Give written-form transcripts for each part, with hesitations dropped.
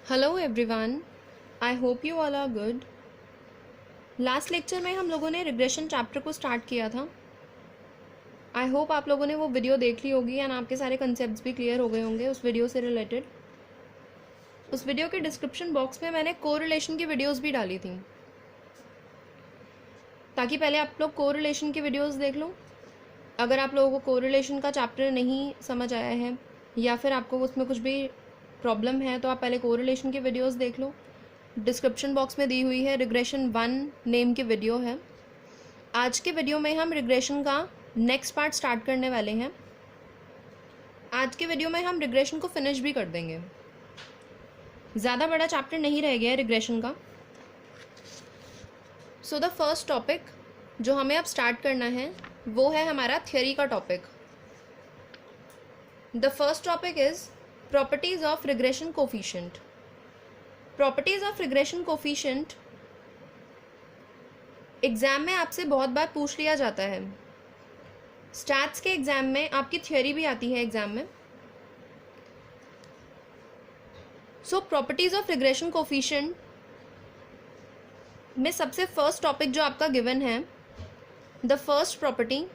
Hello everyone, I hope you all are good. Last lecture में हम लोगों ने रिग्रेशन चैप्टर को स्टार्ट किया था। आई होप आप लोगों ने वो वीडियो देख ली होगी एंड आपके सारे कंसेप्ट्स भी क्लियर हो गए होंगे उस वीडियो से रिलेटेड। उस वीडियो के डिस्क्रिप्शन बॉक्स में मैंने कोरिलेशन की वीडियोस भी डाली थी, ताकि पहले आप लोग कोरिलेशन की वीडियोस देख लो। अगर आप लोगों को कोरिलेशन का चैप्टर नहीं समझ आया है या फिर आपको उसमें कुछ भी प्रॉब्लम है तो आप पहले कोरिलेशन की वीडियोस देख लो। डिस्क्रिप्शन बॉक्स में दी हुई है, रिग्रेशन 1 नेम की वीडियो है। आज के वीडियो में हम रिग्रेशन का नेक्स्ट पार्ट स्टार्ट करने वाले हैं। आज के वीडियो में हम रिग्रेशन को फिनिश भी कर देंगे। ज़्यादा बड़ा चैप्टर नहीं रह गया है रिग्रेशन का। सो द फर्स्ट टॉपिक जो हमें अब स्टार्ट करना है वो है हमारा थ्योरी का topic. The first topic is properties of regression coefficient. Properties of regression coefficient exam में आपसे बहुत बार पूछ लिया जाता है। स्टैट्स के एग्जाम में आपकी थ्योरी भी आती है एग्जाम में। सो प्रॉपर्टीज ऑफ रिग्रेशन कोफिशिएंट में सबसे फर्स्ट टॉपिक जो आपका गिवन है, द फर्स्ट प्रॉपर्टी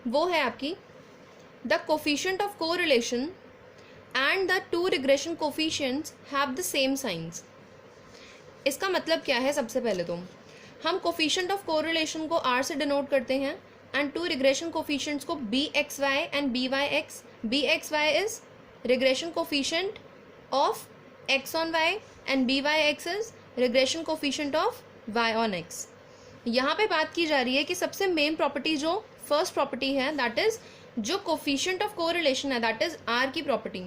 वो है आपकी the coefficient of correlation and the two regression coefficients have the same science. इसका मतलब क्या है? सबसे पहले तो हम कोफिशिएंट ऑफ कोरिलेशन को r से डिनोट करते हैं एंड टू रिग्रेशन कोफिशिएंट्स को bxy and byx। bxy is regression coefficient of x on y and byx is regression coefficient of y on x। यहाँ पे बात की जा रही है कि सबसे मेन प्रॉपर्टी जो फर्स्ट प्रॉपर्टी है दैट इज जो कोफिशिएंट ऑफ कोरिलेशन है दैट इज r की प्रॉपर्टी,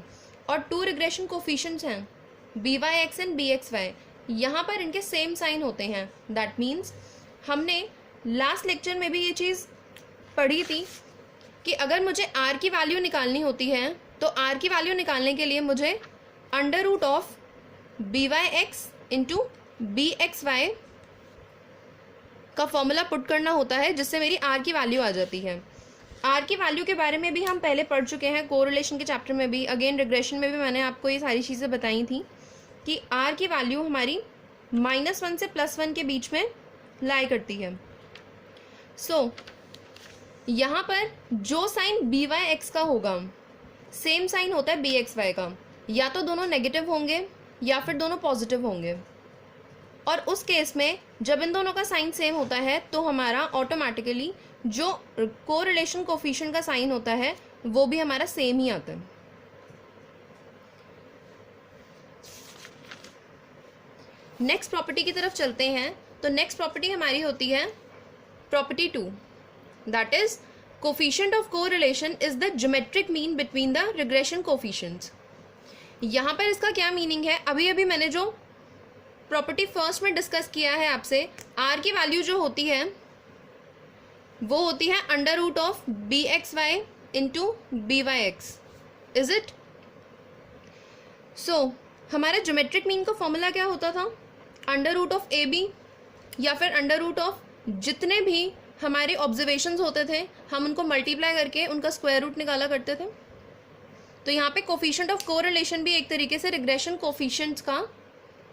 और टू रिग्रेशन कोफिशिएंट्स हैं byx एंड bxy, यहाँ पर इनके सेम साइन होते हैं। दैट मीन्स हमने लास्ट लेक्चर में भी ये चीज़ पढ़ी थी कि अगर मुझे r की वैल्यू निकालनी होती है तो r की वैल्यू निकालने के लिए मुझे under root of byx into bxy का फॉर्मूला पुट करना होता है, जिससे मेरी r की वैल्यू आ जाती है। r की वैल्यू के बारे में भी हम पहले पढ़ चुके हैं कोरिलेशन के चैप्टर में भी। अगेन रिग्रेशन में भी मैंने आपको ये सारी चीज़ें बताई थी कि r की वैल्यू हमारी -1 से +1 के बीच में लाई करती है। सो यहाँ पर जो साइन byx का होगा सेम साइन होता है bxy का, या तो दोनों नेगेटिव होंगे या फिर दोनों पॉजिटिव होंगे। और उस केस में जब इन दोनों का साइन सेम होता है तो हमारा ऑटोमेटिकली जो कोरिलेशन कोफिशिएंट का साइन होता है वो भी हमारा सेम ही आता है। नेक्स्ट प्रॉपर्टी की तरफ चलते हैं। तो नेक्स्ट प्रॉपर्टी हमारी होती है property 2, that is coefficient of correlation is the geometric mean between the regression coefficients. यहाँ पर इसका क्या मीनिंग है? अभी अभी मैंने जो प्रॉपर्टी फर्स्ट में डिस्कस किया है आपसे, r की वैल्यू जो होती है वो होती है under root of bxy into byx, is it? So हमारा ज्योमेट्रिक मीन का फॉर्मूला क्या होता था? अंडर रूट ऑफ ab या फिर अंडर रूट ऑफ जितने भी हमारे ऑब्जर्वेशंस होते थे हम उनको मल्टीप्लाई करके उनका स्क्वायर रूट निकाला करते थे। तो यहाँ पे कोफिशिएंट ऑफ कोरिलेशन भी एक तरीके से रिग्रेशन कोफिशिएंट्स का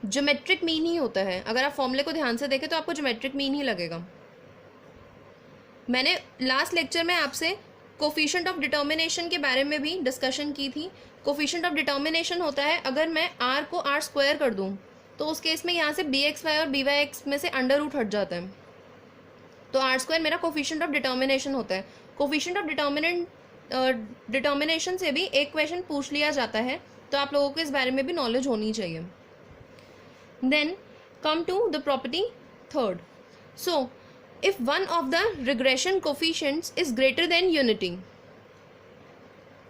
ज्योमेट्रिक मीन ही होता है। अगर आप फॉर्मूले को ध्यान से देखें तो आपको ज्योमेट्रिक मीन ही लगेगा। मैंने लास्ट लेक्चर में आपसे कोफिशिएंट ऑफ डिटर्मिनेशन के बारे में भी डिस्कशन की थी। कोफिशिएंट ऑफ डिटर्मिनेशन होता है अगर मैं r को r स्क्वायर कर दूं तो उस केस में यहाँ से bxy और byx में से अंडर रूट हट जाता है, तो r स्क्वायर मेरा कोफिशिएंट ऑफ डिटर्मिनेशन होता है। कोफिशिएंट ऑफ डिटर्मिनेशन से भी एक क्वेश्चन पूछ लिया जाता है, तो आप लोगों को इस बारे में भी नॉलेज होनी चाहिए। Then come to the property third. So if one of the regression coefficients is greater than unity,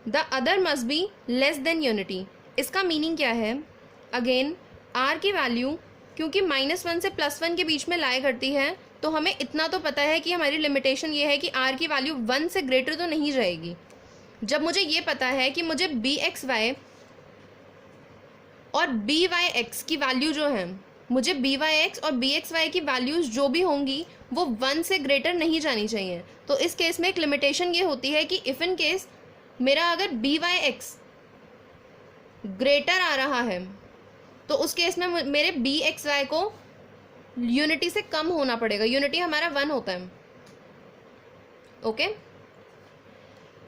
the other must be less than unity। इसका मीनिंग क्या है? अगेन r की वैल्यू क्योंकि -1 से +1 के बीच में लाया करती है, तो हमें इतना तो पता है कि हमारी लिमिटेशन ये है कि r की वैल्यू 1 से ग्रेटर तो नहीं जाएगी। जब मुझे ये पता है कि मुझे bxy और byx की वैल्यू जो है, मुझे byx और bxy की वैल्यूज जो भी होंगी वो 1 से ग्रेटर नहीं जानी चाहिए। तो इस केस में एक लिमिटेशन ये होती है कि इफ़ इन केस मेरा अगर byx ग्रेटर आ रहा है तो उस केस में मेरे बी एक्स वाई को यूनिटी से कम होना पड़ेगा, यूनिटी हमारा 1 होता है। ओके,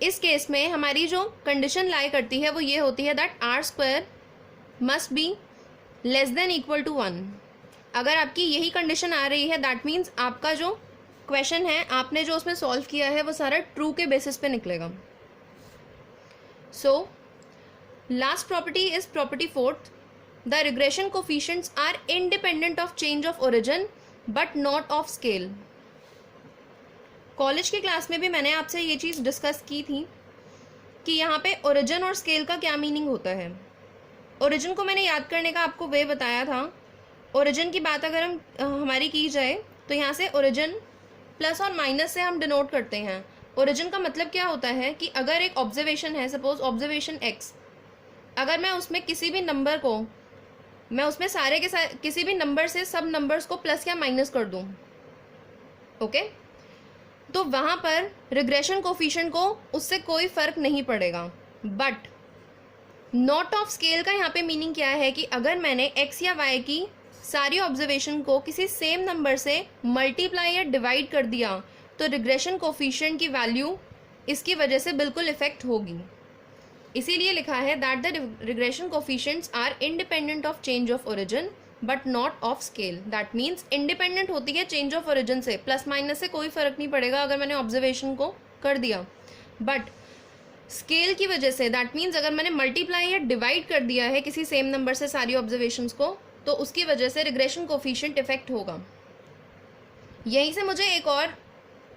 इस केस में हमारी जो कंडीशन लाई करती है वो ये होती है that r square must be less than equal to 1। अगर आपकी यही कंडीशन आ रही है दैट मीन्स आपका जो क्वेश्चन है, आपने जो उसमें सॉल्व किया है वो सारा ट्रू के बेसिस पे निकलेगा। So last property is property fourth, the regression coefficients are independent of change of origin but not of scale. College की क्लास में भी मैंने आपसे ये चीज़ डिस्कस की थी कि यहाँ पे ओरिजिन और स्केल का क्या मीनिंग होता है। ओरिजिन को मैंने याद करने का आपको वे बताया था। ओरिजिन की बात अगर हम हमारी की जाए तो यहाँ से ओरिजिन प्लस और माइनस से हम डिनोट करते हैं। ओरिजिन का मतलब क्या होता है कि अगर एक ऑब्जर्वेशन है, सपोज ऑब्जर्वेशन एक्स, अगर मैं उसमें किसी भी नंबर को, मैं उसमें सारे के सारे किसी भी नंबर से सब नंबर्स को प्लस या माइनस कर दूँ, ओके, तो वहाँ पर रिग्रेशन कोफिशिएंट को उससे कोई फर्क नहीं पड़ेगा। बट नॉट ऑफ स्केल का यहाँ पे मीनिंग क्या है कि अगर मैंने एक्स या वाई की सारी ऑब्जर्वेशन को किसी सेम नंबर से मल्टीप्लाई या डिवाइड कर दिया तो रिग्रेशन कोफिशिएंट की वैल्यू इसकी वजह से बिल्कुल इफेक्ट होगी। इसीलिए लिखा है that the regression coefficients are independent of change of origin but not of scale. That means independent होती है चेंज ऑफ ओरिजिन से, प्लस माइनस से कोई फर्क नहीं पड़ेगा अगर मैंने ऑब्जर्वेशन को कर दिया। बट स्केल की वजह से, दैट मीन्स अगर मैंने मल्टीप्लाई या डिवाइड कर दिया है किसी सेम नंबर से सारी ऑब्जर्वेशंस को, तो उसकी वजह से रिग्रेशन कोफिशिएंट इफेक्ट होगा। यहीं से मुझे एक और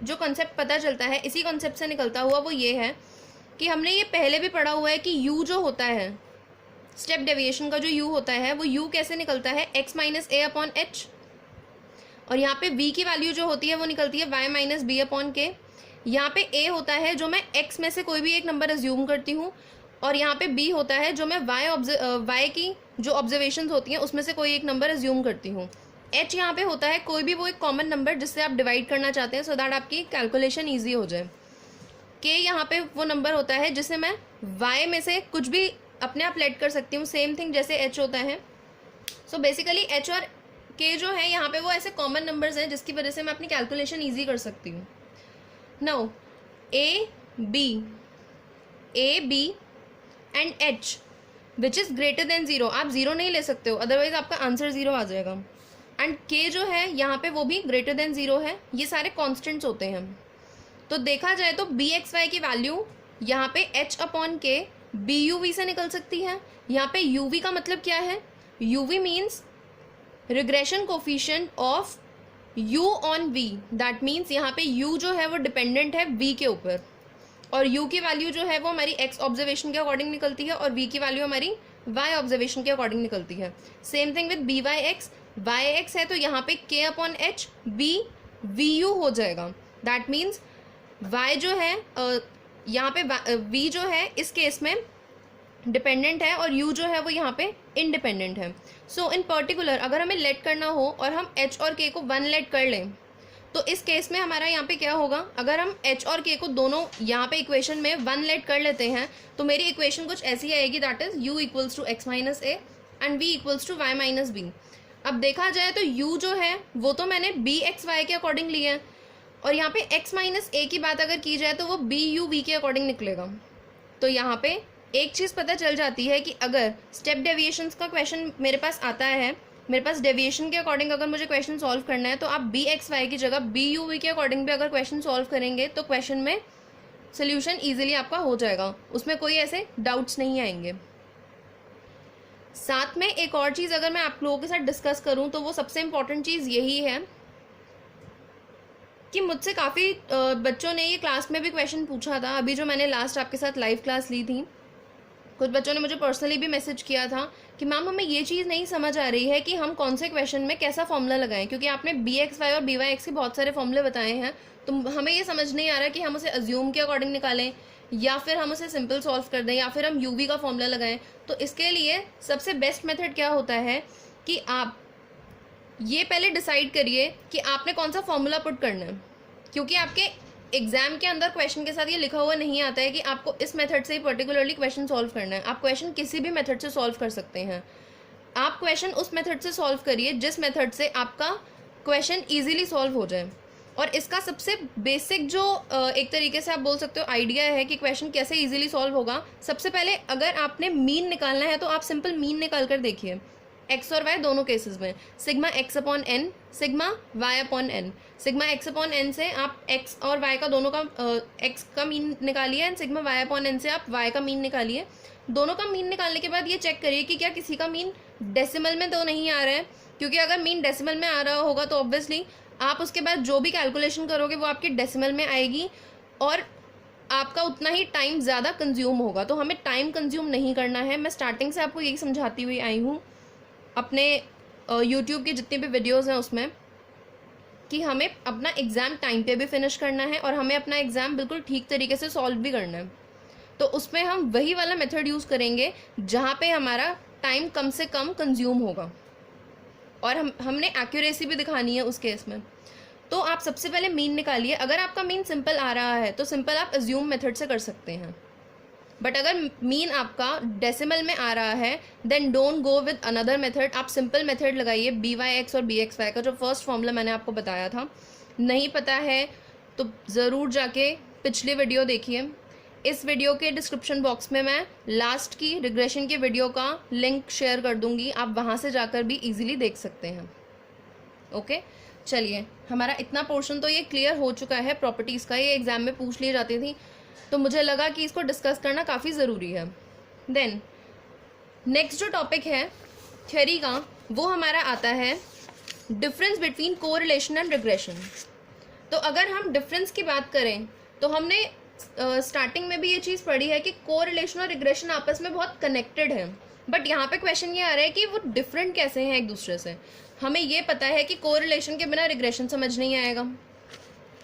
जो कॉन्सेप्ट पता चलता है, इसी कॉन्सेप्ट से निकलता हुआ, वो ये है कि हमने ये पहले भी पढ़ा हुआ है कि u जो होता है, स्टेप डेविएशन का जो u होता है, वो u कैसे निकलता है, x माइनस ए अपॉन एच, और यहाँ पे v की वैल्यू जो होती है वो निकलती है y माइनस बी अपॉन के। यहाँ पे a होता है जो मैं x में से कोई भी एक नंबर एज्यूम करती हूँ, और यहाँ पे b होता है जो मैं y की जो ऑब्जर्वेशंस होती हैं उसमें से कोई एक नंबर एज्यूम करती हूँ। h यहाँ पे होता है कोई भी वो एक कॉमन नंबर जिससे आप डिवाइड करना चाहते हैं सो दैट आपकी कैलकुलेशन ईजी हो जाए। k यहाँ पे वो नंबर होता है जिसे मैं y में से कुछ भी अपने आप लेट कर सकती हूँ, सेम थिंग जैसे h होता है। सो बेसिकली h और k जो है यहाँ पे वो ऐसे कॉमन नंबर्स हैं जिसकी वजह से मैं अपनी कैलकुलेशन ईजी कर सकती हूँ। Now a b and h which is greater than 0, आप 0 नहीं ले सकते हो, अदरवाइज आपका आंसर 0 आ जाएगा। एंड k जो है यहाँ पे वो भी ग्रेटर देन 0 है। ये सारे कॉन्स्टेंट्स होते हैं। तो देखा जाए तो बी एक्स वाई की वैल्यू यहाँ पे h अपॉन के बी यू वी से निकल सकती है। यहाँ पे यू वी का मतलब क्या है, u v means regression coefficient of u on v। That means यहाँ पे u जो है वो डिपेंडेंट है v के ऊपर, और u की वैल्यू जो है वो हमारी x ऑब्जर्वेशन के अकॉर्डिंग निकलती है, और v की वैल्यू हमारी y ऑब्जर्वेशन के अकॉर्डिंग निकलती है। Same thing with b y x, y x है तो यहाँ पे k upon h b v u हो जाएगा। दैट मीन्स y जो है यहाँ पे v जो है इस केस में डिपेंडेंट है और u जो है वो यहाँ पे इंडिपेंडेंट है। सो इन पर्टिकुलर अगर हमें लेट करना हो और हम h और k को 1 लेट कर लें तो इस केस में हमारा यहाँ पे क्या होगा, अगर हम h और k को दोनों यहाँ पे इक्वेशन में 1 लेट कर लेते हैं तो मेरी इक्वेशन कुछ ऐसी आएगी, that is u equals to x minus a and v equals to y minus b. अब देखा जाए तो u जो है वो तो मैंने बी एक्स वाई के अकॉर्डिंग लिया है, और यहाँ पे x माइनस ए की बात अगर की जाए तो वो बी यू वी के अकॉर्डिंग निकलेगा। तो यहाँ पे एक चीज़ पता चल जाती है कि अगर स्टेप डेविएशंस का क्वेश्चन मेरे पास आता है, मेरे पास डेविएशन के अकॉर्डिंग अगर मुझे क्वेश्चन सॉल्व करना है, तो आप बी एक्स वाई की जगह बी यू वी के अकॉर्डिंग भी अगर क्वेश्चन सॉल्व करेंगे तो क्वेश्चन में सोल्यूशन ईजिली आपका हो जाएगा, उसमें कोई ऐसे डाउट्स नहीं आएंगे। साथ में एक और चीज़ अगर मैं आप लोगों के साथ डिस्कस करूं तो वो सबसे इम्पॉर्टेंट चीज़ यही है कि मुझसे काफ़ी बच्चों ने ये क्लास में भी क्वेश्चन पूछा था। अभी जो मैंने लास्ट आपके साथ लाइव क्लास ली थी, कुछ बच्चों ने मुझे पर्सनली भी मैसेज किया था कि मैम हमें ये चीज़ नहीं समझ आ रही है कि हम कौन से क्वेश्चन में कैसा फॉर्मूला लगाएं, क्योंकि आपने बी एक्स वाई और बी वाई एक्स के बहुत सारे फॉर्मूले बताए हैं, तो हमें ये समझ नहीं आ रहा कि हम उसे अज्यूम के अकॉर्डिंग निकालें या फिर हम उसे सिंपल सॉल्व कर दें या फिर हम यूवी का फॉर्मूला लगाएं। तो इसके लिए सबसे बेस्ट मेथड क्या होता है कि आप ये पहले डिसाइड करिए कि आपने कौन सा फॉर्मूला पुट करना है, क्योंकि आपके एग्जाम के अंदर क्वेश्चन के साथ ये लिखा हुआ नहीं आता है कि आपको इस मेथड से ही पर्टिकुलरली क्वेश्चन सॉल्व करना है। आप क्वेश्चन किसी भी मेथड से सॉल्व कर सकते हैं। आप क्वेश्चन उस मेथड से सॉल्व करिए जिस मेथड से आपका क्वेश्चन इजीली सॉल्व हो जाए। और इसका सबसे बेसिक जो एक तरीके से आप बोल सकते हो आइडिया है कि क्वेश्चन कैसे इजीली सॉल्व होगा। सबसे पहले अगर आपने मीन निकालना है तो आप सिंपल मीन निकाल कर देखिए, एक्स और वाई दोनों केसेस में, sigma x upon n, sigma y upon n. Sigma x upon n से आप एक्स और वाई का दोनों का एक्स का मीन निकालिए, and sigma y upon n से आप वाई का मीन निकालिए। दोनों का मीन निकालने के बाद ये चेक करिए कि क्या किसी का मीन डेसिमल में तो नहीं आ रहा है, क्योंकि अगर मीन डेसिमल में आ रहा होगा तो ऑब्वियसली आप उसके बाद जो भी कैलकुलेशन करोगे वो आपकी डेसिमल में आएगी और आपका उतना ही टाइम ज़्यादा कंज्यूम होगा। तो हमें टाइम कंज्यूम नहीं करना है। मैं स्टार्टिंग से आपको यही समझाती हुई आई हूँ अपने यूट्यूब की जितनी भी वीडियोज़ हैं उसमें, कि हमें अपना एग्ज़ाम टाइम पे भी फिनिश करना है और हमें अपना एग्ज़ाम बिल्कुल ठीक तरीके से सॉल्व भी करना है। तो उसमें हम वही वाला मेथड यूज़ करेंगे जहाँ पे हमारा टाइम कम से कम कंज्यूम होगा और हमने एक्यूरेसी भी दिखानी है उस केस में। तो आप सबसे पहले मीन निकालिए। अगर आपका मीन सिंपल आ रहा है तो सिंपल आप अज्यूम मेथड से कर सकते हैं, बट अगर मीन आपका डेसिमल में आ रहा है then don't go with another method. आप सिंपल मेथड लगाइए, बी वाई एक्स और बी एक्स वाई का जो फर्स्ट फॉर्मूला मैंने आपको बताया था। नहीं पता है तो ज़रूर जाके पिछली वीडियो देखिए। इस वीडियो के डिस्क्रिप्शन बॉक्स में मैं लास्ट की रिग्रेशन की वीडियो का लिंक शेयर कर दूंगी, आप वहाँ से जाकर भी इजीली देख सकते हैं। ओके, चलिए हमारा इतना पोर्शन तो ये क्लियर हो चुका है प्रॉपर्टीज़ का। ये एग्जाम में पूछ ली जाती थी तो मुझे लगा कि इसको डिस्कस करना काफ़ी ज़रूरी है। देन नेक्स्ट जो टॉपिक है थ्योरी का वो हमारा आता है difference between correlation and regression. तो अगर हम डिफरेंस की बात करें तो हमने स्टार्टिंग में भी ये चीज़ पढ़ी है कि कोरिलेशन और रिग्रेशन आपस में बहुत कनेक्टेड है, बट यहाँ पे क्वेश्चन ये आ रहा है कि वो डिफरेंट कैसे हैं एक दूसरे से। हमें ये पता है कि कोरिलेशन के बिना रिग्रेशन समझ नहीं आएगा।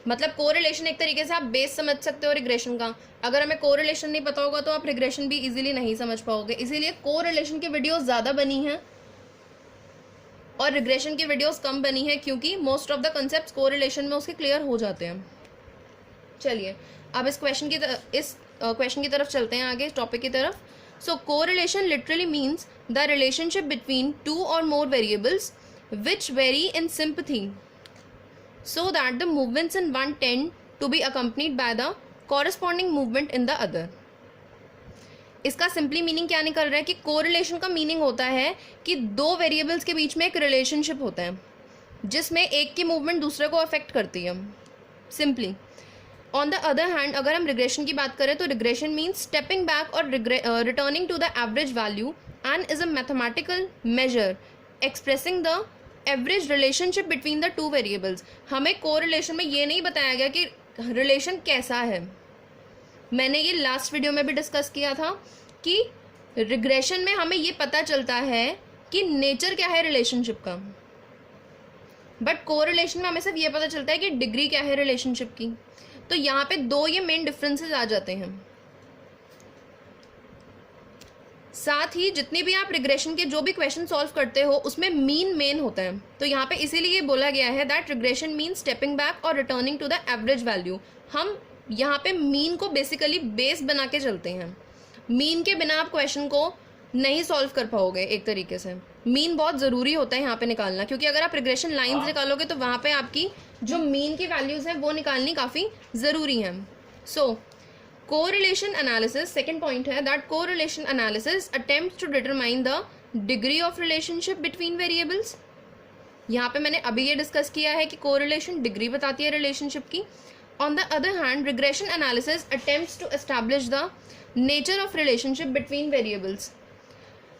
मतलब कोरिलेशन एक तरीके से आप बेस समझ सकते हो रिग्रेशन का। अगर हमें कोरिलेशन नहीं पता होगा तो आप रिग्रेशन भी इजीली नहीं समझ पाओगे। इसीलिए कोरिलेशन की वीडियोस ज़्यादा बनी हैं और रिग्रेशन की वीडियोस कम बनी है, क्योंकि most of the concept correlation में उसके क्लियर हो जाते हैं। चलिए अब इस क्वेश्चन की तरफ चलते हैं, आगे टॉपिक की तरफ। So correlation literally means the relationship between two और more variables which vary in sympathy so that the movements in one tend to be accompanied by the corresponding movement in the other। इसका simply meaning क्या निकल रहा है कि correlation का meaning होता है कि दो वेरिएबल्स के बीच में एक रिलेशनशिप होता है जिसमें एक की मूवमेंट दूसरे को अफेक्ट करती है simply. On the other hand अगर हम रिग्रेशन की बात करें तो रिग्रेशन मीन्स स्टेपिंग बैक और returning to the average value and is a mathematical measure expressing the average relationship between the two variables. हमें कोरिलेशन में ये नहीं बताया गया कि रिलेशन कैसा है। मैंने ये लास्ट वीडियो में भी डिस्कस किया था कि रिग्रेशन में हमें ये पता चलता है कि नेचर क्या है रिलेशनशिप का, बट कोरिलेशन में हमें सिर्फ ये पता चलता है कि डिग्री क्या है रिलेशनशिप की। तो यहाँ पे दो ये मेन डिफरेंसेस आ जाते हैं। साथ ही जितनी भी आप रिग्रेशन के जो भी क्वेश्चन सॉल्व करते हो उसमें मीन मेन होता है। तो यहाँ पे इसीलिए बोला गया है that regression mean stepping back और returning to the average value. हम यहाँ पे मीन को बेसिकली बेस बना के चलते हैं। मीन के बिना आप क्वेश्चन को नहीं सॉल्व कर पाओगे एक तरीके से। मीन बहुत ज़रूरी होता है यहाँ पे निकालना, क्योंकि अगर आप रिग्रेशन लाइंस निकालोगे तो वहाँ पे आपकी जो मीन की वैल्यूज़ हैं वो निकालनी काफ़ी ज़रूरी हैं। So correlation analysis, second point है that correlation analysis attempts to determine the degree of relationship between variables. यहाँ पे मैंने अभी ये डिस्कस किया है कि कोरिलेशन डिग्री बताती है रिलेशनशिप की। On the other hand regression analysis attempts to establish the nature of relationship between variables,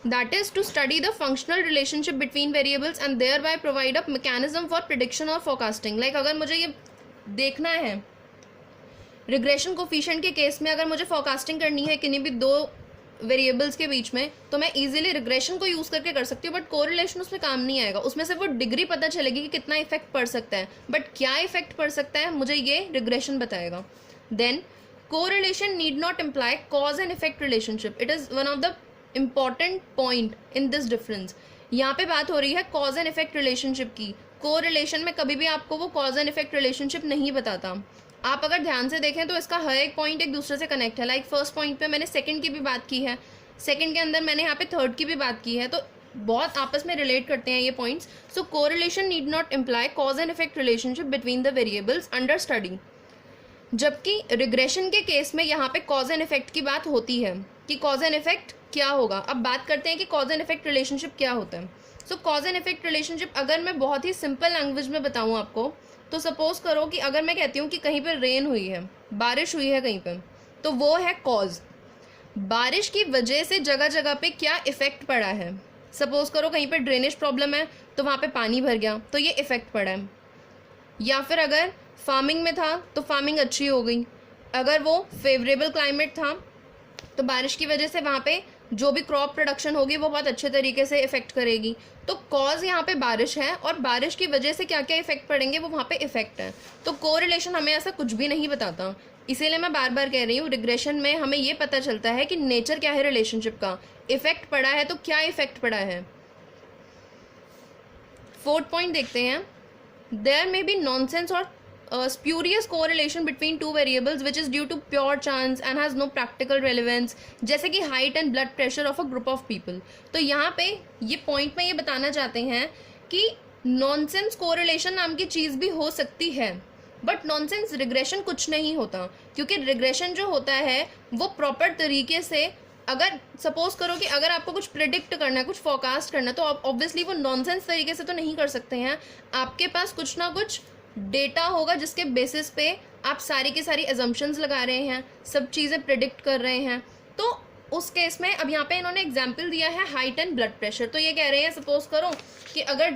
that is to study the functional relationship between variables and thereby provide a mechanism for prediction or forecasting। like अगर मुझे ये देखना है regression coefficient के case में, अगर मुझे forecasting करनी है किन्हीं भी दो वेरिएबल्स के बीच में, तो मैं इजीली रिग्रेशन को यूज़ करके कर सकती हूँ, बट कोरिलेशन उसमें काम नहीं आएगा। उसमें से वो डिग्री पता चलेगी कि कितना इफेक्ट पड़ सकता है, बट क्या इफेक्ट पड़ सकता है मुझे ये रिग्रेशन बताएगा। Then correlation need not imply cause and effect relationship. It is one of the important point in this difference. यहाँ पे बात हो रही है कॉज एंड इफेक्ट रिलेशनशिप की। कोरिलेशन में कभी भी आपको वो कॉज एंड इफेक्ट रिलेशनशिप नहीं बताता। आप अगर ध्यान से देखें तो इसका हर एक पॉइंट एक दूसरे से कनेक्ट है। लाइक फर्स्ट पॉइंट पे मैंने सेकंड की भी बात की है, सेकंड के अंदर मैंने यहाँ पे थर्ड की भी बात की है। तो बहुत आपस में रिलेट करते हैं ये points. So correlation need not imply cause and effect relationship between the variables under study. जबकि रिग्रेशन के केस में यहाँ पे कॉज एंड इफेक्ट की बात होती है कि कॉज एंड इफेक्ट क्या होगा. अब बात करते हैं कि कॉज एंड इफेक्ट रिलेशनशिप क्या होता है. Show cause and effect relationship अगर मैं बहुत ही सिंपल लैंग्वेज में बताऊँ आपको, तो सपोज करो कि अगर मैं कहती हूँ कि कहीं पर रेन हुई है, बारिश हुई है कहीं पर, तो वो है कॉज. बारिश की वजह से जगह जगह पे क्या इफेक्ट पड़ा है. सपोज करो कहीं पर ड्रेनेज प्रॉब्लम है तो वहाँ पे पानी भर गया, तो ये इफेक्ट पड़ा है. या फिर अगर फार्मिंग में था तो फार्मिंग अच्छी हो गई. अगर वो फेवरेबल क्लाइमेट था तो बारिश की वजह से वहाँ पे जो भी क्रॉप प्रोडक्शन होगी वो बहुत अच्छे तरीके से इफेक्ट करेगी. तो कॉज यहाँ पे बारिश है और बारिश की वजह से क्या क्या इफेक्ट पड़ेंगे वो वहाँ पे इफेक्ट है. तो कोरिलेशन हमें ऐसा कुछ भी नहीं बताता. इसीलिए मैं बार बार कह रही हूँ, रिग्रेशन में हमें ये पता चलता है कि नेचर क्या है रिलेशनशिप का. इफेक्ट पड़ा है तो क्या इफेक्ट पड़ा है. 4th पॉइंट देखते हैं. देयर मे बी नॉनसेंस और spurious correlation between two variables which is due to pure chance and has no practical relevance, जैसे कि height and blood pressure of a group of people. तो यहाँ पे ये point में ये बताना चाहते हैं कि नॉनसेंस कोरिलेशन नाम की चीज़ भी हो सकती है, बट नॉनसेंस रिग्रेशन कुछ नहीं होता. क्योंकि रिग्रेशन जो होता है वो प्रॉपर तरीके से, अगर सपोज करो कि अगर आपको कुछ प्रिडिक्ट करना है, कुछ फोरकास्ट करना है, तो आप ऑब्वियसली वो नॉनसेंस तरीके से तो नहीं कर सकते हैं. आपके पास कुछ ना कुछ डेटा होगा जिसके बेसिस पे आप सारी की सारी एजम्पशंस लगा रहे हैं, सब चीज़ें प्रिडिक्ट कर रहे हैं. तो उस केस में अब यहाँ पे इन्होंने एग्जाम्पल दिया है हाइट एंड ब्लड प्रेशर. तो ये कह रहे हैं सपोज करो कि अगर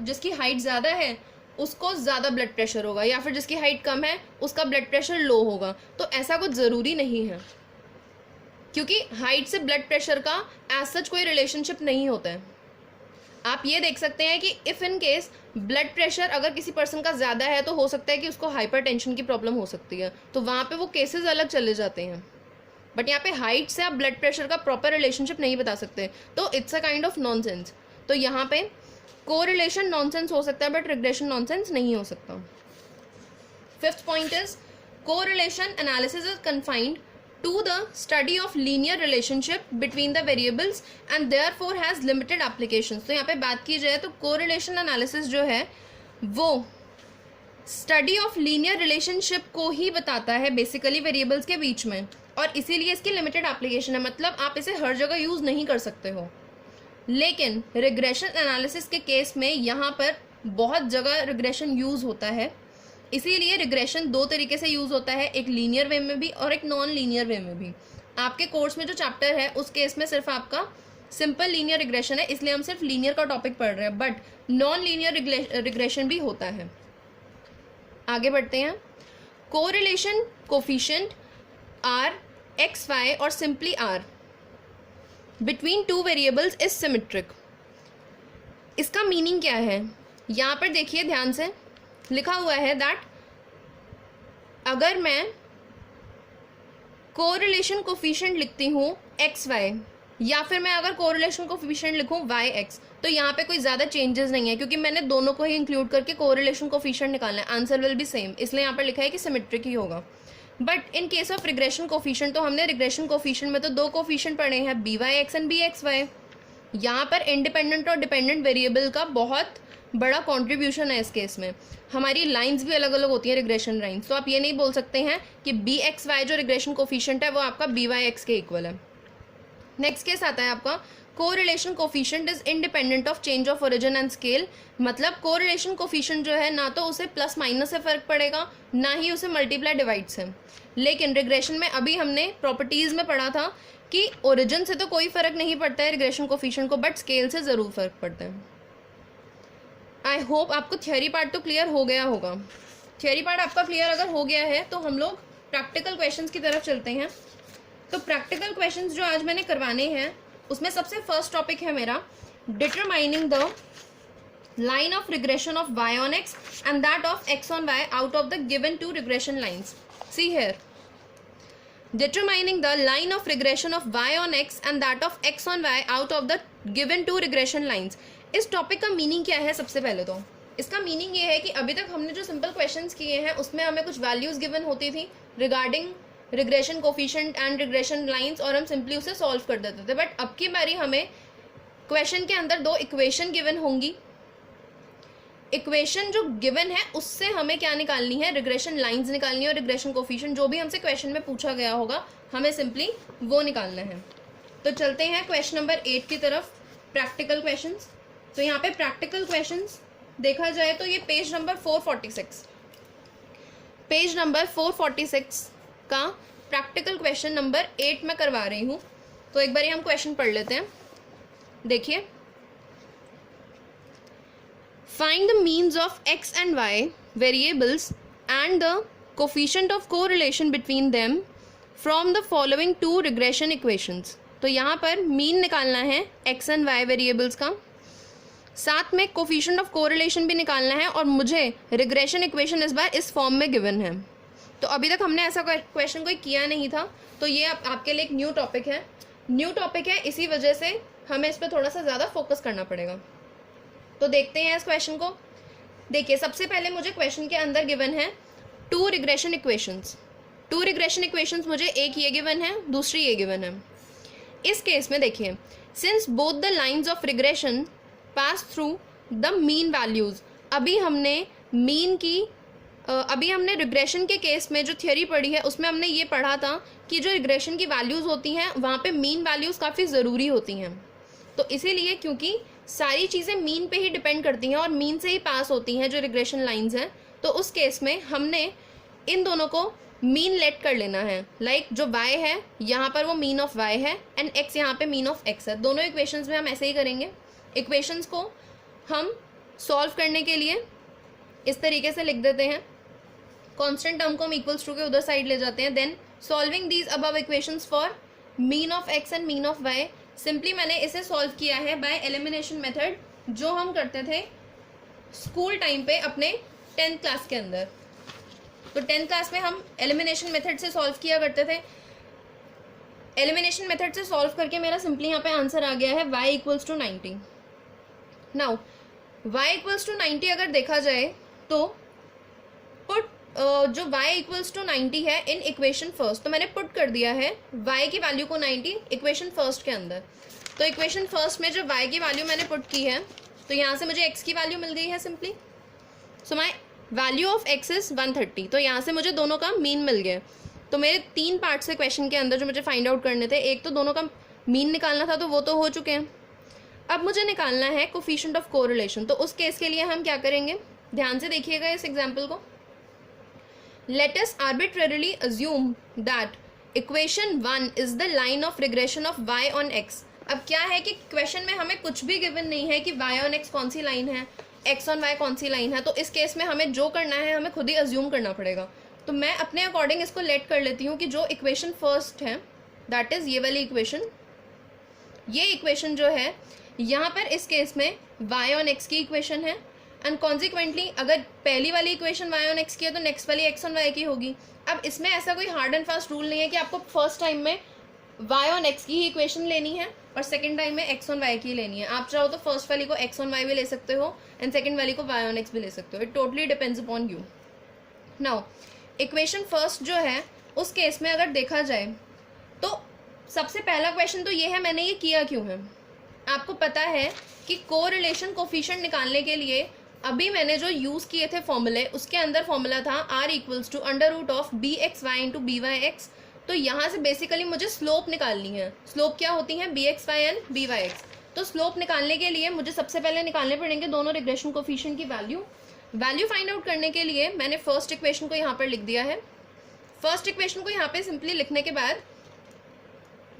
जिसकी हाइट ज़्यादा है उसको ज़्यादा ब्लड प्रेशर होगा, या फिर जिसकी हाइट कम है उसका ब्लड प्रेशर लो होगा. तो ऐसा कुछ ज़रूरी नहीं है, क्योंकि हाइट से ब्लड प्रेशर का एज सच कोई रिलेशनशिप नहीं होता है. आप ये देख सकते हैं कि if in case blood pressure अगर किसी पर्सन का ज़्यादा है तो हो सकता है कि उसको हाइपरटेंशन की प्रॉब्लम हो सकती है, तो वहाँ पे वो केसेस अलग चले जाते हैं. बट यहाँ पे हाइट से आप ब्लड प्रेशर का प्रॉपर रिलेशनशिप नहीं बता सकते, तो it's a kind of nonsense. तो यहाँ पे कोरिलेशन नॉनसेंस हो सकता है बट रिग्रेशन नॉनसेंस नहीं हो सकता. 5th point is correlation analysis is confined to the study of linear relationship between the variables and therefore has limited applications. तो यहाँ पे बात की जाए तो correlation analysis जो है वो study of linear relationship को ही बताता है बेसिकली वेरिएबल्स के बीच में, और इसीलिए इसकी लिमिटेड एप्लीकेशन है. मतलब आप इसे हर जगह यूज़ नहीं कर सकते हो. लेकिन रिग्रेशन एनालिसिस के केस में यहाँ पर बहुत जगह रिग्रेशन यूज़ होता है. इसीलिए रिग्रेशन 2 तरीके से यूज़ होता है, एक लीनियर वे में भी और एक नॉन लीनियर वे में भी. आपके कोर्स में जो चैप्टर है उस केस में सिर्फ आपका सिंपल लीनियर रिग्रेशन है, इसलिए हम सिर्फ लीनियर का टॉपिक पढ़ रहे हैं, बट नॉन लीनियर रिग्रेशन भी होता है. आगे बढ़ते हैं. Correlation coefficient r x y और simply r between 2 variables is symmetric. इसका मीनिंग क्या है यहाँ पर देखिए ध्यान से. लिखा हुआ है दैट अगर मैं कोरिलेशन कोफिशिएंट लिखती हूँ एक्स वाई, या फिर मैं अगर कोरिलेशन कोफिशिएंट लिखूँ वाई एक्स, तो यहाँ पे कोई ज़्यादा चेंजेस नहीं है, क्योंकि मैंने दोनों को ही इंक्लूड करके कोरिलेशन कोफिशिएंट निकालना है. आंसर विल बी सेम, इसलिए यहाँ पर लिखा है कि सिमेट्रिक ही होगा. But in case of regression coefficient, तो हमने रिग्रेशन कोफिशिएंट में तो 2 कोफिशिएंट पढ़े हैं, b y x and b x y. यहाँ पर इंडिपेंडेंट और डिपेंडेंट वेरिएबल का बहुत बड़ा कंट्रीब्यूशन है. इस केस में हमारी लाइंस भी अलग अलग होती हैं, रिग्रेशन लाइंस. तो आप ये नहीं बोल सकते हैं कि बी एक्स वाई जो रिग्रेशन कोफिशिएंट है वो आपका बी वाई एक्स के इक्वल है. नेक्स्ट केस आता है आपका correlation coefficient is independent of change of origin and scale. मतलब कोरिलेशन कोफिशिएंट जो है ना तो उसे प्लस माइनस से फर्क पड़ेगा, ना ही उसे मल्टीप्लाई डिवाइड से. लेकिन रिग्रेशन में अभी हमने प्रॉपर्टीज में पढ़ा था कि ओरिजिन से तो कोई फर्क नहीं पड़ता है रिग्रेशन कोफिशिएंट को, बट स्केल से ज़रूर फर्क पड़ता है. आई होप आपको थियोरी पार्ट तो क्लियर हो गया होगा. थियोरी पार्ट आपका क्लियर अगर हो गया है तो हम लोग प्रैक्टिकल क्वेश्चंस की तरफ चलते हैं. तो प्रैक्टिकल क्वेश्चंस जो आज मैंने करवाने हैं उसमें सबसे फर्स्ट टॉपिक है मेरा determining the line of regression of y on x and that of x on y out of the given 2 regression lines. See here, determining the line of regression of y on x and that of x on y out of the given 2 regression lines. इस topic का meaning क्या है? सबसे पहले तो इसका meaning ये है कि अभी तक हमने जो सिंपल क्वेश्चंस किए हैं उसमें हमें कुछ वैल्यूज गिवन होती थी regarding regression coefficient and regression lines, और हम सिंपली उसे सॉल्व कर देते थे. बट अब की बारी हमें क्वेश्चन के अंदर दो इक्वेशन गिवन होंगी, इक्वेशन जो गिवन है उससे हमें क्या निकालनी है, रिग्रेशन लाइंस निकालनी है और रिग्रेशन कोफिशिएंट जो भी हमसे क्वेश्चन में पूछा गया होगा हमें सिंपली वो निकालना है। तो चलते हैं क्वेश्चन नंबर 8 की तरफ, प्रैक्टिकल क्वेश्चंस। तो यहाँ पे प्रैक्टिकल क्वेश्चंस देखा जाए तो ये पेज नंबर 446, पेज नंबर 446 का प्रैक्टिकल क्वेश्चन नंबर 8 में करवा रही हूँ। तो एक बार हम क्वेश्चन पढ़ लेते हैं। देखिए, find the means of x and y variables and the coefficient of correlation between them from the following two regression equations. तो यहाँ पर मीन निकालना है x and y वेरिएबल्स का, साथ में कोफिशिएंट ऑफ कोरिलेशन भी निकालना है और मुझे रिग्रेशन इक्वेशन इस बार इस फॉर्म में गिवन है। तो अभी तक हमने ऐसा क्वेश्चन कोई किया नहीं था, तो ये आपके लिए एक न्यू टॉपिक है, न्यू टॉपिक है, इसी वजह से हमें इस पर थोड़ा सा ज़्यादा फोकस करना पड़ेगा। तो देखते हैं इस क्वेश्चन को। देखिए, सबसे पहले मुझे क्वेश्चन के अंदर गिवन है two regression equations. Two regression equations मुझे एक ये गिवन है, दूसरी ये गिवन है। इस केस में देखिए, since both the lines of regression pass through the mean values, अभी हमने रिग्रेशन के केस में जो थियोरी पढ़ी है उसमें हमने ये पढ़ा था कि जो रिग्रेशन की वैल्यूज़ होती हैं वहाँ पे मीन वैल्यूज़ काफ़ी ज़रूरी होती हैं। तो इसीलिए क्योंकि सारी चीज़ें मीन पे ही डिपेंड करती हैं और मीन से ही पास होती हैं जो रिग्रेशन लाइंस हैं, तो उस केस में हमने इन दोनों को मीन लेट कर लेना है। लाइक जो y है यहाँ पर वो मीन ऑफ y है एंड x यहाँ पे मीन ऑफ x है। दोनों इक्वेशंस में हम ऐसे ही करेंगे। इक्वेशंस को हम सॉल्व करने के लिए इस तरीके से लिख देते हैं, कांस्टेंट टर्म को हम इक्वल्स टू के उधर साइड ले जाते हैं। Then solving these above equations for mean of x and mean of y, simply मैंने इसे सॉल्व किया है बाय एलिमिनेशन मेथड, जो हम करते थे स्कूल टाइम पे अपने 10th क्लास के अंदर। तो 10th क्लास में हम एलिमिनेशन मेथड से सॉल्व किया करते थे। एलिमिनेशन मेथड से सॉल्व करके मेरा सिंपली यहाँ पे आंसर आ गया है y equals to 90। Now y equals to 90 अगर देखा जाए तो पुट जो y इक्वल्स टू 90 है इन इक्वेशन फर्स्ट, तो मैंने पुट कर दिया है y की वैल्यू को 90 इक्वेशन फर्स्ट के अंदर। तो इक्वेशन फर्स्ट में जो y की वैल्यू मैंने पुट की है, तो यहाँ से मुझे x की वैल्यू मिल गई है simply. So my value of x is 130। तो यहाँ से मुझे दोनों का मीन मिल गया। तो मेरे 3 पार्ट्स है क्वेश्चन के अंदर जो मुझे फाइंड आउट करने थे। एक तो दोनों का मीन निकालना था, तो वो तो हो चुके हैं। अब मुझे निकालना है कोफिशिएंट ऑफ कोरिलेशन। तो उस केस के लिए हम क्या करेंगे, ध्यान से देखिएगा इस एग्जाम्पल को। Let us arbitrarily assume that equation 1 is the line of regression of y on x। अब क्या है कि क्वेश्चन में हमें कुछ भी गिवन नहीं है कि y on x कौन सी लाइन है, x on y कौन सी लाइन है। तो इस केस में हमें जो करना है हमें खुद ही अज्यूम करना पड़ेगा। तो मैं अपने अकॉर्डिंग इसको लेट कर लेती हूँ कि जो इक्वेशन फर्स्ट है दैट इज़ ये वाली इक्वेशन, ये इक्वेशन जो है यहाँ पर इस केस में y on x की इक्वेशन है एंड कॉन्सिक्वेंटली अगर पहली वाली इक्वेशन y on x की है तो नेक्स्ट वाली x on y की होगी। अब इसमें ऐसा कोई हार्ड एंड फास्ट रूल नहीं है कि आपको फर्स्ट टाइम में y on x की ही इक्वेशन लेनी है और सेकंड टाइम में x on y की लेनी है। आप चाहो तो फर्स्ट वाली को x on y भी ले सकते हो एंड सेकंड वाली को y on x भी ले सकते हो। It totally depends upon you. Now equation first जो है उस केस में अगर देखा जाए तो सबसे पहला क्वेश्चन तो ये है मैंने ये किया क्यों है। आपको पता है कि कोरिलेशन कोफिशिएंट निकालने के लिए अभी मैंने जो यूज़ किए थे फॉर्मूले, उसके अंदर फॉर्मूला था r equals to under root of b x y into b y x. तो यहाँ से बेसिकली मुझे स्लोप निकालनी है। स्लोप क्या होती है, b x y and b y x. तो स्लोप निकालने के लिए मुझे सबसे पहले निकालने पड़ेंगे दोनों रिग्रेशन कोफिशिएंट की वैल्यू। वैल्यू फाइंड आउट करने के लिए मैंने फर्स्ट इक्वेशन को यहाँ पर लिख दिया है। फर्स्ट इक्वेशन को यहाँ पे सिंपली लिखने के बाद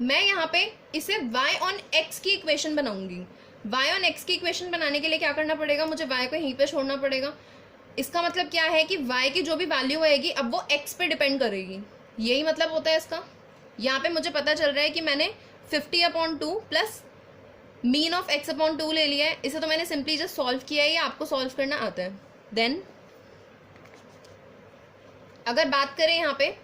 मैं यहाँ पे इसे y on x की इक्वेशन बनाऊंगी। y on x की इक्वेशन बनाने के लिए क्या करना पड़ेगा, मुझे y को यहीं पे छोड़ना पड़ेगा। इसका मतलब क्या है कि y की जो भी वैल्यू आएगी अब वो x पे डिपेंड करेगी, यही मतलब होता है इसका। यहाँ पे मुझे पता चल रहा है कि मैंने 50/2 प्लस मीन ऑफ x/2 ले लिया है। इसे तो मैंने सिंपली जस्ट सॉल्व किया है, ये आपको सॉल्व करना आता है। देन अगर बात करें यहाँ पे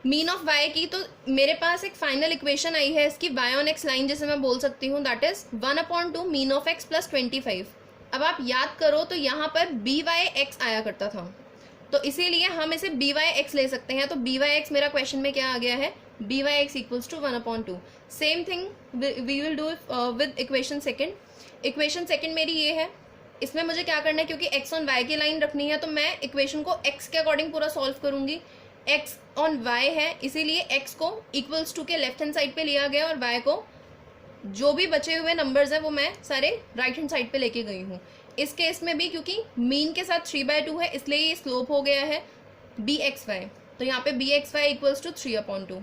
मीन ऑफ y की, तो मेरे पास एक फाइनल इक्वेशन आई है इसकी y on x लाइन, जिसे मैं बोल सकती हूँ that is 1/2 mean of x plus 25। अब आप याद करो तो यहाँ पर बी वाई एक्स आया करता था, तो इसीलिए हम इसे बी वाई एक्स ले सकते हैं। तो बी वाई एक्स मेरा क्वेश्चन में क्या आ गया है, b y x equals to 1/2. Same thing we will do with equation second. Equation second मेरी ये है, इसमें मुझे क्या करना है, क्योंकि एक्स ऑन वाई की लाइन रखनी है तो मैं इक्वेशन को एक्स के अकॉर्डिंग पूरा सॉल्व करूंगी. एक्स ऑन वाई है इसीलिए एक्स को इक्वल्स टू के लेफ्ट हैंड साइड पे लिया गया और वाई को जो भी बचे हुए नंबर्स हैं वो मैं सारे राइट हैंड साइड पे लेके गई हूँ. इस केस में भी क्योंकि मीन के साथ 3/2 है इसलिए ये स्लोप हो गया है बी एक्स वाई. तो यहाँ पे b x y equals to 3/2.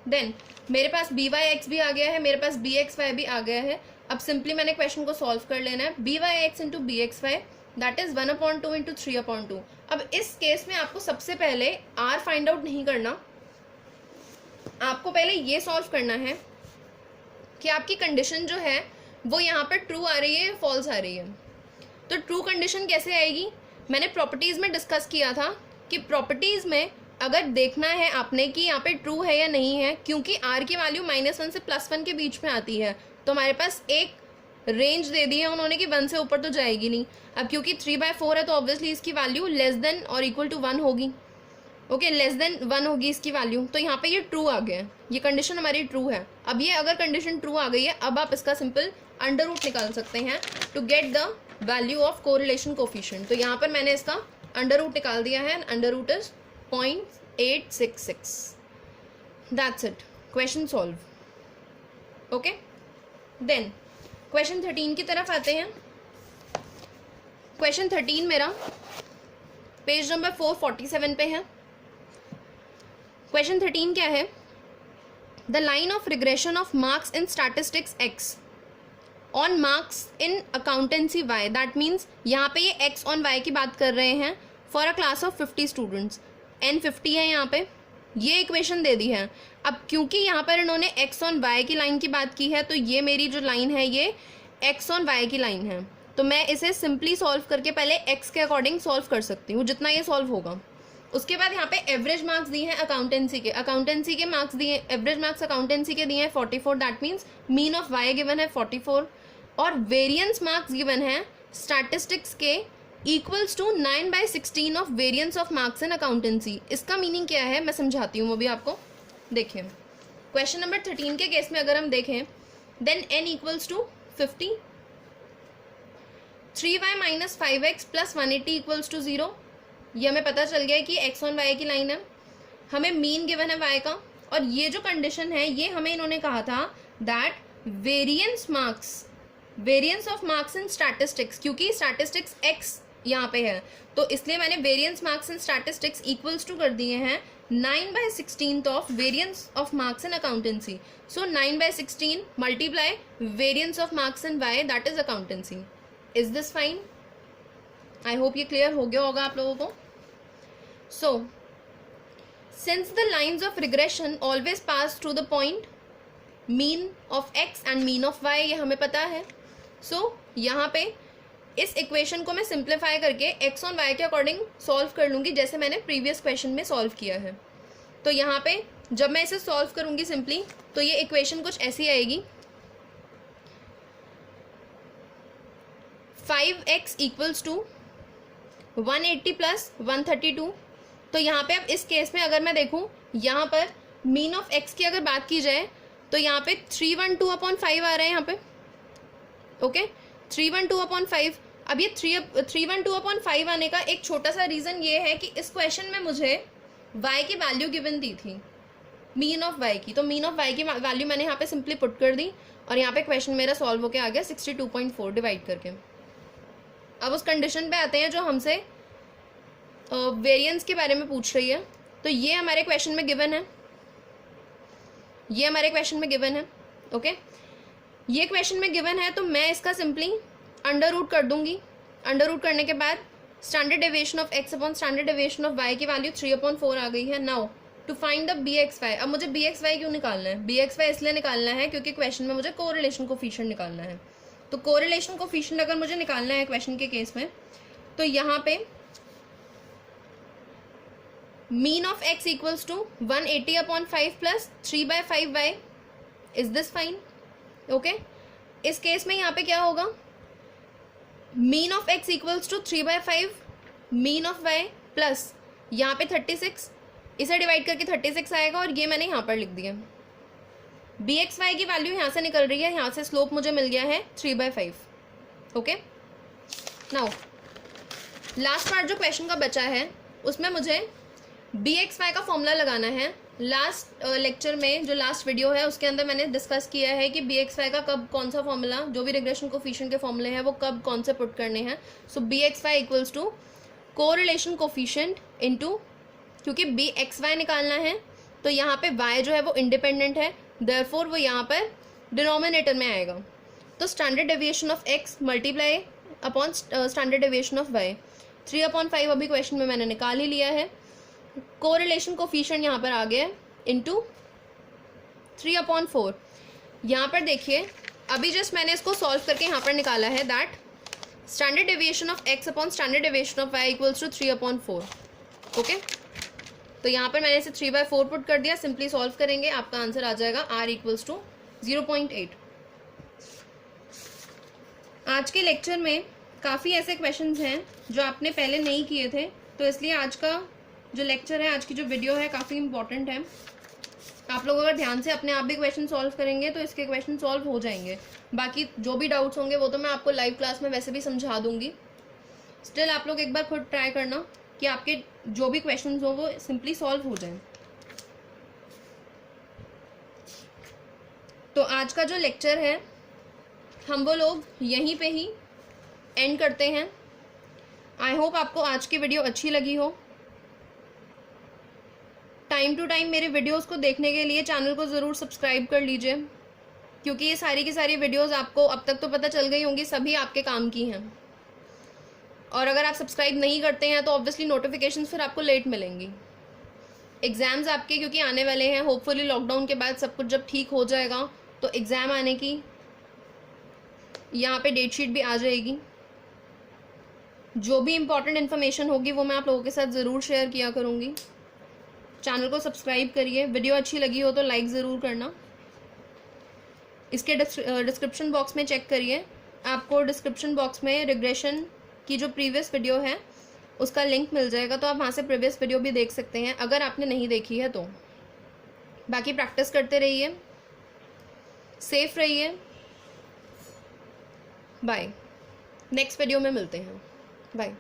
Then मेरे पास बी वाई एक्स भी आ गया है, मेरे पास बी एक्स वाई भी आ गया है. अब सिंपली मैंने क्वेश्चन को सॉल्व कर लेना है. B y x into b x y that is 1/2 into 3/2. अब इस केस में आपको सबसे पहले आर फाइंड आउट नहीं करना, आपको पहले ये सॉल्व करना है कि आपकी कंडीशन जो है वो यहाँ पर ट्रू आ रही है या फॉल्स आ रही है. तो ट्रू कंडीशन कैसे आएगी, मैंने प्रॉपर्टीज़ में डिस्कस किया था कि प्रॉपर्टीज़ में अगर देखना है आपने कि यहाँ पे ट्रू है या नहीं है, क्योंकि आर की वैल्यू -1 से +1 के बीच में आती है तो हमारे पास एक रेंज दे दी है उन्होंने कि 1 से ऊपर तो जाएगी नहीं. अब क्योंकि 3/4 है तो ऑब्वियसली इसकी वैल्यू लेस देन और इक्वल टू 1 होगी. ओके, लेस देन 1 होगी इसकी वैल्यू. तो यहाँ पे ये ट्रू आ गया है, ये कंडीशन हमारी ट्रू है. अब ये अगर कंडीशन ट्रू आ गई है अब आप इसका सिंपल अंडर रूट निकाल सकते हैं to get the value of correlation coefficient. तो यहाँ पर मैंने इसका अंडर रूट निकाल दिया है. Under root is 0.866. That's it, question solve. Okay, then question 13 की तरफ आते हैं. क्वेश्चन 13 मेरा पेज नंबर 447 पे है. क्वेश्चन 13 क्या है, the line of regression of marks in statistics x on marks in accountancy y. That means यहाँ पे ये एक्स ऑन वाई की बात कर रहे हैं for a class of 50 students. n 50 है यहाँ पे, ये इक्वेशन दे दी है. अब क्योंकि यहाँ पर इन्होंने एक्स ऑन वाई की लाइन की बात की है तो ये मेरी जो लाइन है ये एक्स ऑन वाई की लाइन है. तो मैं इसे सिंपली सॉल्व करके पहले एक्स के अकॉर्डिंग सॉल्व कर सकती हूँ जितना ये सॉल्व होगा. उसके बाद यहाँ पे एवरेज मार्क्स दिए हैं अकाउंटेंसी के मार्क्स दिए, एवरेज मार्क्स अकाउंटेंसी के दिए हैं 44. That means mean of y given है 44 और वेरिएंस मार्क्स गिवन है स्टैटिस्टिक्स के equals to 9/16 of variance of marks in accountancy. इसका मीनिंग क्या है मैं समझाती हूँ अभी आपको. देखिए क्वेश्चन नंबर 13 के केस में अगर हम देखें then n equals to 50, 3y - 5x + 180 equals to 0. ये हमें पता चल गया है कि एक्स ऑन वाई की लाइन है. हमें मीन गिवन है वाई का और ये जो कंडीशन है ये हमें इन्होंने कहा था that variance of marks in statistics, क्योंकि स्टैटिस्टिक्स एक्स यहाँ पे है तो इसलिए मैंने variance marks in statistics equals to कर दिए हैं 9/16 of variance of marks in accountancy. So 9/16 multiply variance of marks in y that is accountancy. Is this fine? I hope ये क्लियर हो गया होगा आप लोगों को. So since the lines of regression always pass through the point mean of x and mean of y, ये हमें पता है. सो यहाँ पे इस इक्वेशन को मैं सिंप्लीफाई करके एक्स ऑन वाई के अकॉर्डिंग सॉल्व कर लूँगी जैसे मैंने प्रीवियस क्वेश्चन में सॉल्व किया है. तो यहाँ पे जब मैं इसे सॉल्व करूँगी सिंपली तो ये इक्वेशन कुछ ऐसी आएगी 5x इक्वल्स टू 180 + 132. तो यहाँ पे अब इस केस में अगर मैं देखूँ यहाँ पर मीन ऑफ x की अगर बात की जाए तो यहाँ पे 312/5 आ रहा है यहाँ पे. ओके 312/5. अब ये 312/5 आने का एक छोटा सा रीज़न ये है कि इस क्वेश्चन में मुझे y की वैल्यू गिवन दी थी मीन ऑफ y की. तो मीन ऑफ y की वैल्यू मैंने यहाँ पे सिंपली पुट कर दी और यहाँ पे क्वेश्चन मेरा सॉल्व होके आ गया 62.4 डिवाइड करके. अब उस कंडीशन पे आते हैं जो हमसे वेरिएंस के बारे में पूछ रही है. तो ये हमारे क्वेश्चन में गिवन है, ओके ये क्वेश्चन में गिवन है तो मैं इसका सिंपली अंडर रूट कर दूंगी. अंडर रूट करने के बाद standard deviation of x upon standard deviation of y की वैल्यू 3/4 आ गई है. Now to find the bxy. अब मुझे bxy क्यों निकालना है? bxy इसलिए निकालना है क्योंकि क्वेश्चन में मुझे कोरिलेशन कोफिशिएंट निकालना है. तो कोरिलेशन कोफिशिएंट अगर मुझे निकालना है क्वेश्चन के केस में तो यहाँ पे mean of x equals to 180/5 + 3/5y. Is this fine? Okay इस केस में यहाँ पे क्या होगा, mean of x equals to 3/5 mean of y plus यहाँ पे 36 इसे डिवाइड करके 36 आएगा और ये मैंने यहाँ पर लिख दिया। बी एक्स वाई की वैल्यू यहाँ से निकल रही है, यहाँ से स्लोप मुझे मिल गया है 3/5। ओके, नाउ लास्ट पार्ट जो क्वेश्चन का बचा है उसमें मुझे बी एक्स वाई का फॉर्मूला लगाना है। लास्ट लेक्चर में जो लास्ट वीडियो है उसके अंदर मैंने डिस्कस किया है कि बी एक्स वाई का कब कौन सा फॉर्मूला, जो भी रिग्रेशन कोफिशिएंट के फॉर्मूले हैं वो कब कौन से पुट करने हैं। So b x y equals to correlation coefficient into, क्योंकि बी एक्स वाई निकालना है तो यहाँ पे y जो है वो इंडिपेंडेंट है, देयरफॉर वो यहाँ पर डिनोमिनेटर में आएगा। तो standard deviation of x multiply upon standard deviation of y, 3/5 अभी क्वेश्चन में मैंने निकाल ही लिया है। कोरिलेशन कोफिशिएंट यहाँ पर आ गया इनटू 3/4। यहाँ पर देखिए अभी जस्ट मैंने इसको सॉल्व करके यहाँ पर निकाला है that standard deviation of x upon standard deviation of y equals to 3/4। Okay, तो यहाँ पर मैंने इसे 3/4 पुट कर दिया। सिंपली सॉल्व करेंगे, आपका आंसर आ जाएगा r इक्वल्स टू 0.8। आज के लेक्चर में काफ़ी ऐसे क्वेश्चंस हैं जो आपने पहले नहीं किए थे, तो इसलिए आज का जो लेक्चर है, आज की जो वीडियो है काफ़ी इंपॉर्टेंट है। आप लोग अगर ध्यान से अपने आप भी क्वेश्चन सॉल्व करेंगे तो इसके क्वेश्चन सॉल्व हो जाएंगे। बाकी जो भी डाउट्स होंगे वो तो मैं आपको लाइव क्लास में वैसे भी समझा दूंगी। स्टिल आप लोग एक बार खुद ट्राई करना कि आपके जो भी क्वेश्चंस हो वो सिंपली सॉल्व हो जाएं। तो आज का जो लेक्चर है हम वो लोग यहीं पे ही एंड करते हैं। आई होप आपको आज की वीडियो अच्छी लगी हो। टाइम टू टाइम मेरे वीडियोस को देखने के लिए चैनल को ज़रूर सब्सक्राइब कर लीजिए, क्योंकि ये सारी की सारी वीडियोस आपको अब तक तो पता चल गई होंगी, सभी आपके काम की हैं। और अगर आप सब्सक्राइब नहीं करते हैं तो ऑब्वियसली नोटिफिकेशन फिर आपको लेट मिलेंगी। एग्ज़ाम्स आपके क्योंकि आने वाले हैं, होपफुली लॉकडाउन के बाद सब कुछ जब ठीक हो जाएगा तो एग्ज़ाम आने की यहाँ पे डेट शीट भी आ जाएगी। जो भी इम्पॉर्टेंट इन्फॉर्मेशन होगी वो मैं आप लोगों के साथ ज़रूर शेयर किया करूँगी। चैनल को सब्सक्राइब करिए, वीडियो अच्छी लगी हो तो लाइक ज़रूर करना। इसके डिस्क्रिप्शन बॉक्स में चेक करिए, आपको डिस्क्रिप्शन बॉक्स में रिग्रेशन की जो प्रीवियस वीडियो है उसका लिंक मिल जाएगा, तो आप वहाँ से प्रीवियस वीडियो भी देख सकते हैं अगर आपने नहीं देखी है तो। बाकी प्रैक्टिस करते रहिए, सेफ रहिए। बाय, नेक्स्ट वीडियो में मिलते हैं। बाय।